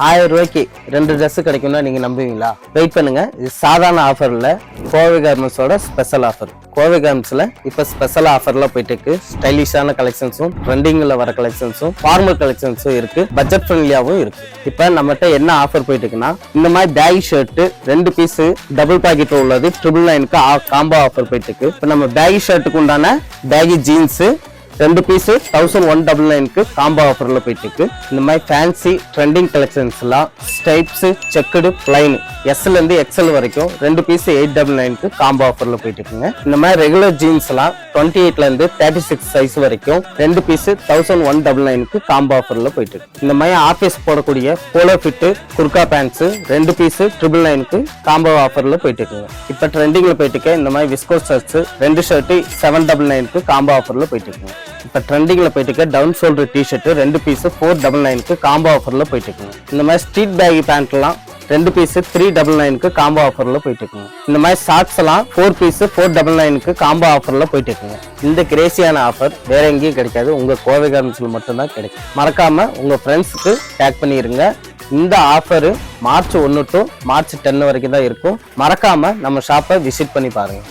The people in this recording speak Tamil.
1000 ரூபாய்க்கு 2 ட்ரெஸ் கிடைக்கும்னா நீங்க நம்புவீங்களா? வெயிட் பண்ணுங்க. இது சாதாரண ஆஃபர் இல்ல, கோவை கார்மெண்ட்ஸோட ஸ்பெஷல் ஆஃபர். கோவை கார்மெண்ட்ஸ்ல இப்ப ஸ்பெஷல் ஆஃபர்ல போயிட்டு இருக்கு. ஸ்டைலிஷான கலெக்ஷன்ஸும் ட்ரெண்டிங்ல வர கலெக்ஷன்ஸும் ஃபார்மல் கலெக்ஷன்ஸும் இருக்கு, பட்ஜெட் ஃப்ரெண்ட்லியாவும் இருக்கு. இப்ப நம்மகிட்ட என்ன ஆஃபர் போயிட்டு இருக்குன்னா, இந்த மாதிரி baggy shirt 2 piece double pocket உள்ளது 999க்கு காம்போ ஆஃபர் போயிட்டு இருக்கு. இப்ப நம்ம பேகி ஷர்ட்டுக்கு உண்டான பேகி ஜீன்ஸ் 2 பீஸ் 1199க்கு காம்போ ஆஃபர்ல போயிட்டு இருக்கு. இந்த மாதிரி ஃபேன்சி ட்ரெண்டிங் கலெக்ஷன்ஸ்லாம் ஸ்டைப்ஸ் செக்குடு பிளைன் எஸ்ல இருந்து எக்ஸ்எல் வரைக்கும் 2 பீஸ் 899க்கு காம்போ ஆஃபர்ல போயிட்டு இருக்குங்க. இந்த மாதிரி ரெகுலர் ஜீன்ஸ் எல்லாம் 28ல இருந்து 36 சைஸ் வரைக்கும் 2 பீஸ் 1199க்கு காம்போ ஆஃபர்ல போயிட்டு இருக்கு. இந்த மாதிரி ஆபீஸ் போடக்கூடிய polo fit Gurkha pants 2 piece 999க்கு காம்போ ஆஃபர்ல போயிட்டு இருக்குங்க. இப்ப ட்ரெண்டிங்ல போயிட்டு இருக்க இந்த மாதிரி விஸ்கோ ஷர்ட்ஸ் 2 ஷர்ட் 799க்கு காம்போ ஆஃபர்ல போயிட்டு இருக்குங்க. இப்ப ட்ரெண்டிங்ல போயிட்டு இருக்க டவுன் ஷோல்டர் டி-ஷர்ட் 2 பீஸ் 499க்கு காம்போ ஆஃபர்ல போயிட்டு இருக்குங்க. இந்த மாதிரி ஸ்ட்ரீட் பேகி பேண்ட் எல்லாம் 2 பீஸ் 399க்கு காம்போ ஆஃபர்ல போயிட்டு இருக்குங்க. இந்த மாதிரி ஷார்ட்ஸ் எல்லாம் 4 பீஸ் 499க்கு காம்போ ஆஃபர்ல போயிட்டு இருக்குங்க. இந்த கிரேசியான ஆஃபர் வேற எங்கேயும் கிடைக்காது, உங்க கோவை கார்மெண்ட்ஸ்ல மட்டும்தான் கிடைக்கும். மறக்காம உங்க ஃப்ரெண்ட்ஸ்க்கு டேக் பண்ணிருங்க. இந்த ஆஃபர் மார்ச் 1 to மார்ச் 10 வரைக்கும் தான் இருக்கும். மறக்காம நம்ம ஷாப்பை விசிட் பண்ணி பாருங்க.